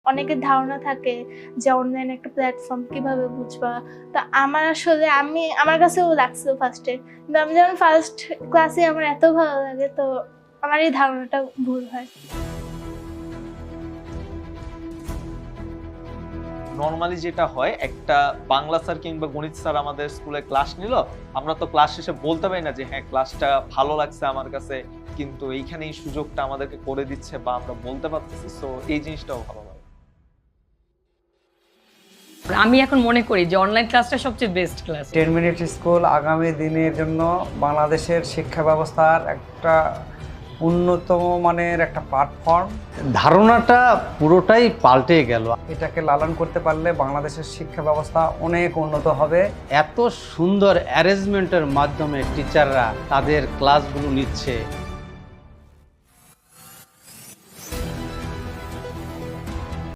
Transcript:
অনেকের ধারণা থাকে যে অনলাইন একটা প্ল্যাটফর্ম কিভাবে বুঝবা। তো আমার কাছেও লাগছিল ফার্স্টে, কিন্তু আমি যখন ফার্স্ট ক্লাসে আমার এত ভালো লাগে, তো আমার এই ধারণাটা ভুল হয়। নরমালি যেটা হয়, একটা বাংলা স্যার কিংবা গণিত স্যার আমাদের স্কুলে ক্লাস নিল, আমরা তো ক্লাস শেষে বলতে পারি না যে হ্যাঁ ক্লাসটা ভালো লাগছে আমার কাছে, কিন্তু এইখানে এই সুযোগটা আমাদেরকে করে দিচ্ছে বা আমরা বলতে পারতেছি। সো এই জিনিসটাও ভালো লাগে। আমি এখন মনে করি যে অনলাইন ক্লাসটা সবচেয়ে বেস্ট ক্লাস। 10 মিনিট স্কুল আগামী দিনের জন্য বাংলাদেশের শিক্ষা ব্যবস্থার একটা উন্নতম মানের একটা প্ল্যাটফর্ম। ধারণাটা পুরোটাই পাল্টে গেল। এটাকে লালন করতে পারলে বাংলাদেশের শিক্ষা ব্যবস্থা অনেক উন্নত হবে। এত সুন্দর অ্যারেঞ্জমেন্টের মাধ্যমে টিচাররা তাদের ক্লাসগুলো নিচ্ছে।